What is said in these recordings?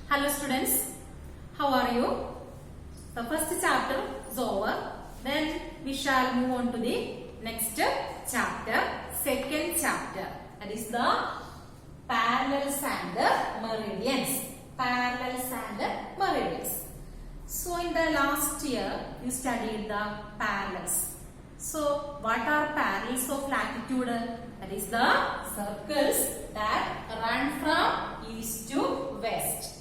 Hello students, how are you? The first chapter is over. Then we shall move on to the next chapter, second chapter. That is the parallels and meridians. Parallels and meridians. So in the last year, you studied the parallels. So what are parallels of latitude? That is the circles that run from east to west.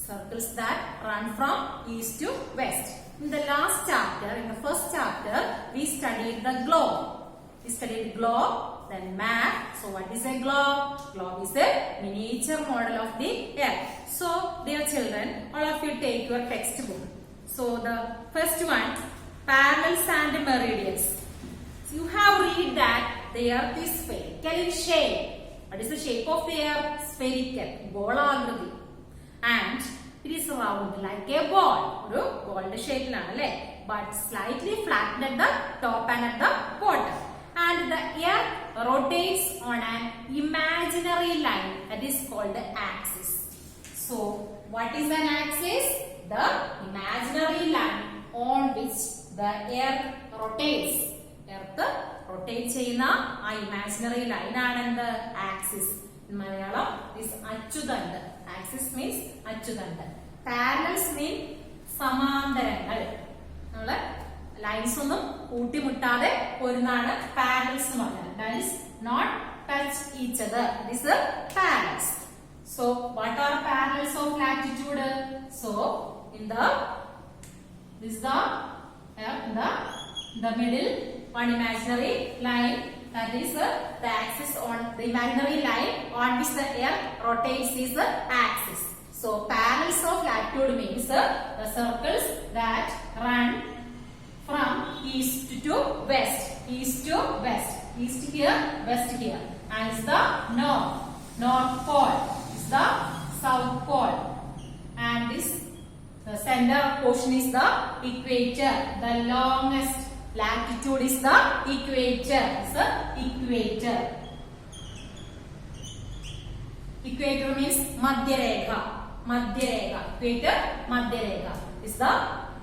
Circles that run from east to west. In the last chapter, in the first chapter, we studied the globe. We studied globe, then map. So what is a globe? Globe is a miniature model of the earth. So dear children, all of you take your textbook. So the first one, parallels and meridians. So you have read that the earth is spherical in shape. What is the shape of the earth? Spherical, goalagriti. And it is round like a ball. Ball shape, but slightly flattened at the top and at the bottom. And the earth rotates on an imaginary line that is called the axis. So what is an axis? The imaginary line on which the earth rotates. Earth rotates ചെയ്യുന്ന ആ imaginary line ആണ് the axis. In Malayalam, this അച്ചുതണ്ട്. Axis means അച്ചുതണ്ട്. Parallels mean സമാന്തരങ്ങൾ. നമ്മള് lines ഒന്നും കൂട്ടിമുട്ടാതെ പോരുന്നതാണ് parallels എന്ന് പറഞ്ഞാൽ. That is not touch each other. This is parallels. So what are parallels of latitude? So in this is the middle one imaginary line, that is the axis on the imaginary line on which the earth rotates is the axis. So parallels of latitude means the circles that run from east to west. East to west. East here, west here. And is the north pole. Is the south pole. And this the center portion is the equator. The longest latitude is the equator. It's the equator. Equator means Madhyarekha. Madhyarekha. Equator, Madhyarekha. Is the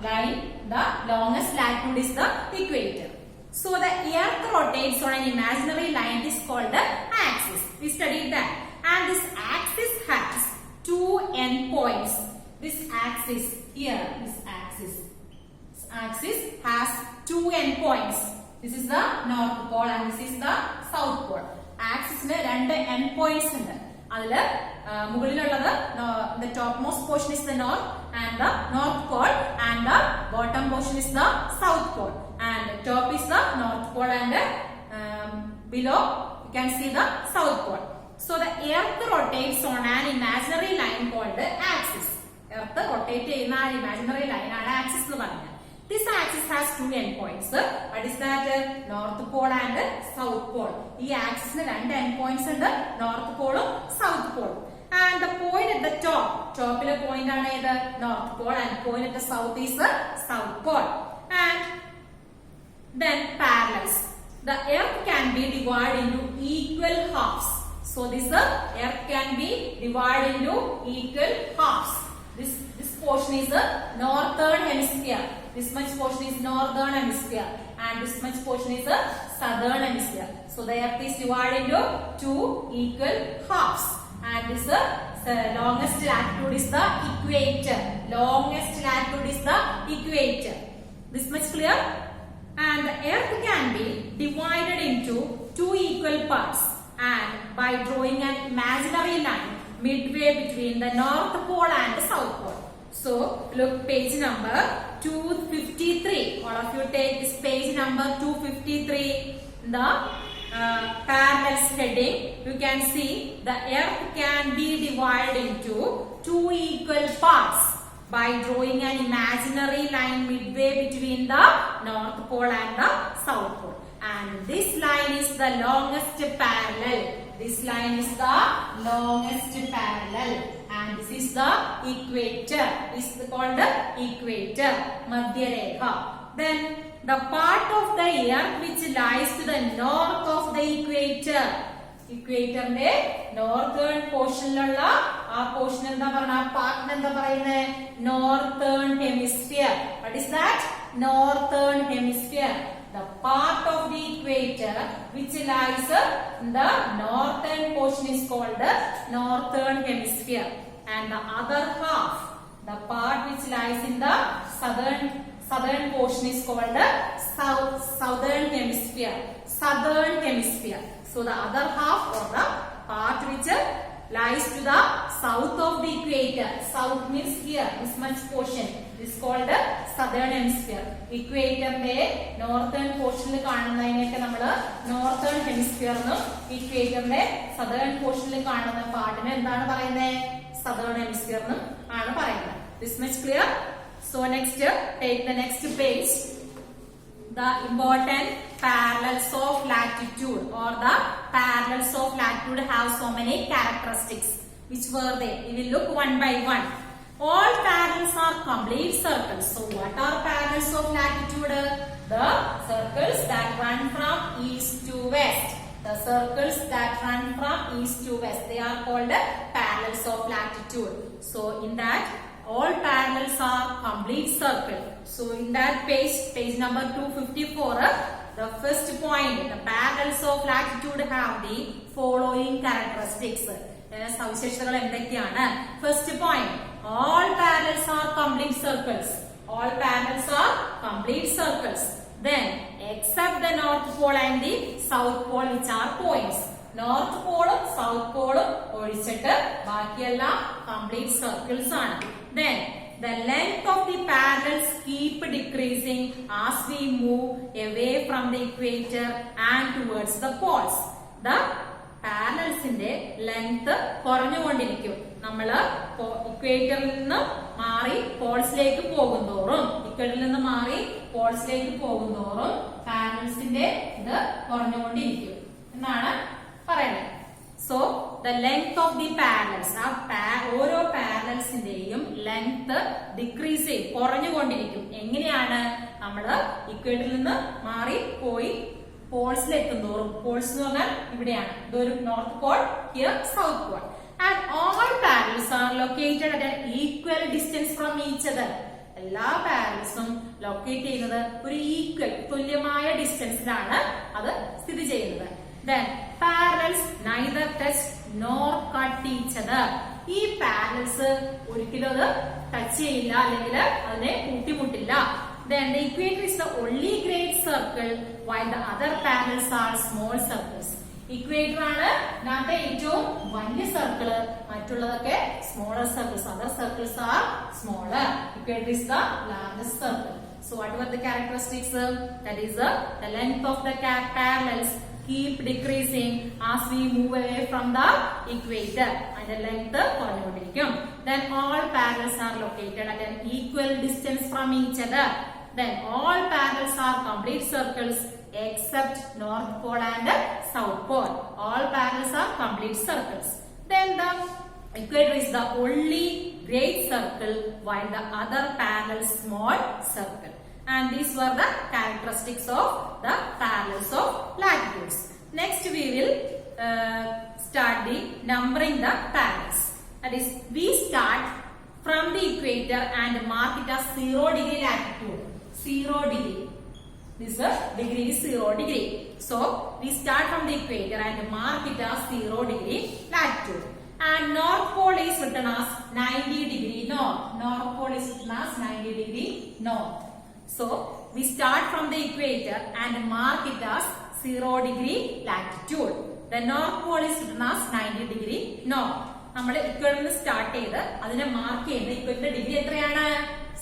line, the longest latitude is the equator. So the earth rotates on an imaginary line. It is called the axis. We studied that. And this axis has two endpoints. This axis here, this axis has two endpoints. This is the north pole and this is the south pole. Axis ne രണ്ട് endpoints ഉണ്ട്. അതില് മുകളിലുള്ളത് the topmost portion is the north and the north pole and the bottom portion is the south pole. And the top is the north pole and below you can see the south pole. So the earth rotates on an imaginary line called the axis. Earth rotate ചെയ്യുന്ന ആ imaginary line ആണ് axis എന്ന് പറയുന്നത്. This axis has two endpoints. What is that? North pole and south pole. ഈ axis ന് രണ്ട് endpoints ഉണ്ട്, north pole ഉം south pole. And the point at the top, ടോപ്പിലെ point ആണ് ഏത്? North pole, and point at the south is the south pole. And then parallels. The earth can be divided into equal halves. So this earth can be divided into equal halves. This portion is the northern hemisphere. This much portion is northern hemisphere and this much portion is the southern hemisphere. So the earth is divided into two equal halves. And this longest latitude is the equator. Longest latitude is the equator. This much clear? And the earth can be divided into two equal parts. And by drawing an imaginary line midway between the north pole and the south pole. So look, page number 253. All of you take this page number 253. The parallels heading. You can see the earth can be divided into two equal parts by drawing an imaginary line midway between the north pole and the south pole. And this line is the longest parallel. This line is the longest parallel. And this is the equator. This is called the equator. Madhyarekha. Then the part of the earth which lies to the north of the equator. Equator northern portion ആ portion എന്താ പറയുക, ആ പാർട്ടിന് എന്താ പറയുന്നത്, northern hemisphere. What is that? Northern hemisphere. The part of the equator which lies in the northern portion is called the northern hemisphere, and the other half, the part which lies in the southern portion is called the southern hemisphere. Southern hemisphere. So the other half, or the part which lies to the south of the equator. South means here, this much portion is called the southern hemisphere. Equatorന്റെ northern portionൽ കാണുന്നതിനെയൊക്കെ നമ്മൾ northern hemisphere എന്നും equatorന്റെ southern portionൽ കാണുന്ന പാർട്ടിനെ എന്താണ് പറയുന്നത്, southern hemisphere എന്നും ആണ് പറയുന്നത്. This much clear? So next, take the next page. The important parallels of latitude, or the parallels of latitude have so many characteristics. Which were they? We will look one by one. All parallels are complete circles. So what are parallels of latitude? The circles that run from east to west. The circles that run from east to west, they are called parallels of latitude. So in that, all parallels are complete circle. So in that page number 254, the first point, the parallels of latitude have the following characteristics. സവിശേഷതകൾ എന്തൊക്കെയാണ്? First point, all parallels are complete circles. All parallels are complete circles. Then, except the north pole and the south pole, which are points. North pole, south pole ഒഴിച്ചിട്ട് ബാക്കിയെല്ലാം complete circles ആണ്. Then, the length of the parallels keep decreasing as we move away from the equator and towards the poles. The പാരലൽസിന്റെ length കുറഞ്ഞുകൊണ്ടിരിക്കും. നമ്മള് ഇക്വേറ്ററിൽ നിന്ന് മാറി പോൾസിലേക്ക് പോകുന്തോറും, ഇക്വേറ്ററിൽ നിന്ന് മാറി പോൾസിലേക്ക് പോകുന്തോറും പാരലൽസിന്റെ ഇത് കുറഞ്ഞുകൊണ്ടിരിക്കും എന്നാണ് പറയുന്നത്. So the length of the parallels, ഓരോ പാരലൽസിന്റെയും ലെങ്ത് ഡിക്രീസ് ചെയ്യും, കുറഞ്ഞുകൊണ്ടിരിക്കും. എങ്ങനെയാണ്? നമ്മള് ഇക്വേറ്ററിൽ നിന്ന് മാറി പോയി പോൾസിലെത്തുന്നോറും, പോൾസ് എന്ന് പറഞ്ഞാൽ ഇവിടെയാണ്, ഇതൊരു north Paul, here south Paul. And all parallels are located at an equal distance from each other. എല്ലാ പാരലൽസും ലൊക്കേറ്റ് ചെയ്യുന്നത് ഒരു ഈക്വൽ, തുല്യമായ ഡിസ്റ്റൻസിലാണ് അത് സ്ഥിതി ചെയ്യുന്നത്. Then parallels neither touch nor cut each other. ഈ പാരലൽസ് ഒരിക്കലും അത് ടച്ച് ചെയ്യില്ല, അല്ലെങ്കിൽ അതിനെ കൂട്ടിമുട്ടില്ല. Then the equator is the only great circle while the other parallels are small circles. Equator ആണ് ഇതിനകത്തെ ഏറ്റവും വലിയ സർക്കിള്, മറ്റുള്ളതൊക്കെ smaller circles. Other circles are smaller. Equator is the largest circle. So what were the characteristics? That is the length of the parallels keep decreasing as we move away from the equator. And the length കുറഞ്ഞുകൊണ്ടിരിക്കും. Then all parallels are located at an equal distance from each other. Then all parallels are complete circles except north pole and south pole. All parallels are complete circles. Then the equator is the only great circle while the other parallel small circle. And these were the characteristics of the parallels of latitudes. Next we will start the numbering the parallels. That is, we start from the equator and mark it as 0 degree latitude. 0 degree. This degree is 0 degree. So we start from the equator and mark it as 0 degree latitude. And north pole is written as 90 degree north. North pole is written as 90 degree north. So we start from the equator and mark it as 0 degree latitude. The north pole is written as 90 degree north. നമ്മൾ ഇക്വേറ്ററിൽ നിന്ന് start ചെയ്ത് അതിനെ mark ചെയ്യുന്ന ഇക്വേറ്ററിന്റെ degree എത്രയാണ്?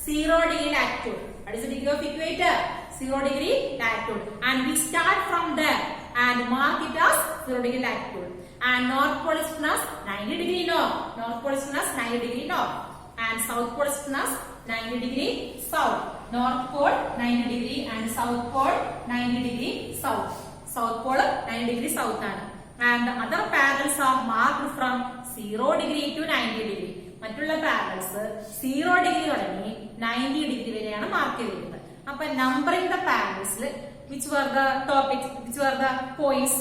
0 degree latitude. What is the degree of equator? 0 degree latitude. And we start from there and mark it as 0 degree latitude. And north pole is written as 90 degree north. North pole is written as 90 degree north. And south pole is written as 90 degree south. North pole 90 degree and south pole 90 degree south. South pole 90 degree south ആണ്. And the other parallels are marked from 0 degree to 90 degree. മറ്റുള്ള parallels 0 degree തുടങ്ങി 90 degree വരെയാണ് mark ചെയ്തിരിക്കുന്നത്. അപ്പൊ numbering the പാരലൽസിൽ which were the topics, which were the points?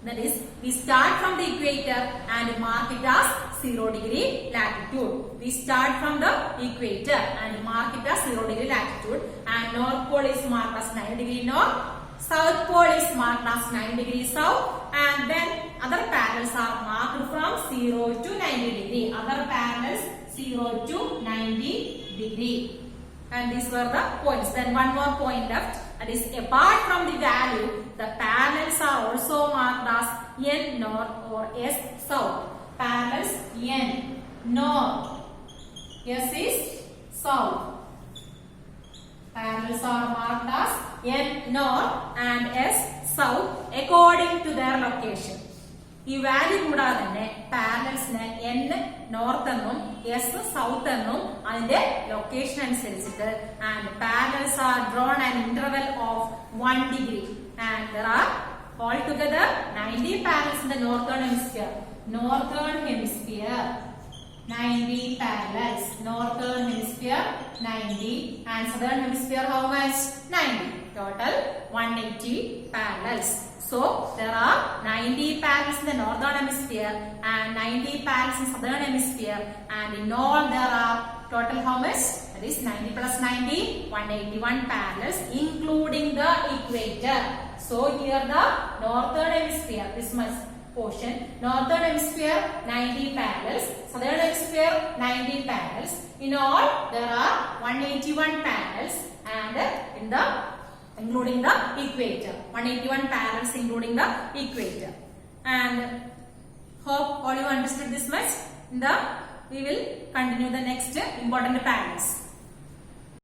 That is, we start from the equator and mark it as 0 degree latitude. We start from the equator and mark it as 0 degree latitude, and north pole is marked as 9 degree north, south pole is marked as 9 degree south, and then other parallels are marked from 0 to 90 degree. Other parallels 0 to 90 degree. And these were the points. Then one more point left. That is, apart from the value, the parallels are also marked as N north or S south. Parallels N north, S is south. Parallels are marked as N north and S south according to their location. ഈ value കൂടാതെ തന്നെ പാരലൽസിന് N north എന്നും S south എന്നും അതിന്റെ location അനുസരിച്ചിട്ട് and parallels are drawn an interval of 1 degree and there are altogether 90 parallels in the northern hemisphere. Northern hemisphere 90 parallels. Northern hemisphere 90 and southern hemisphere how much? 90. Total 180 parallels. So there are 90 parallels in the northern hemisphere and 90 parallels in southern hemisphere, and in all there are total how much? That is 90 plus 90, 181 parallels including the equator. So here the northern hemisphere, this much portion, northern hemisphere 90 parallels, southern hemisphere 90 parallels. In all there are 181 parallels, and in the including the equator, 181 parallels including the equator. And hope all you understood this much. We will continue the next important parallels.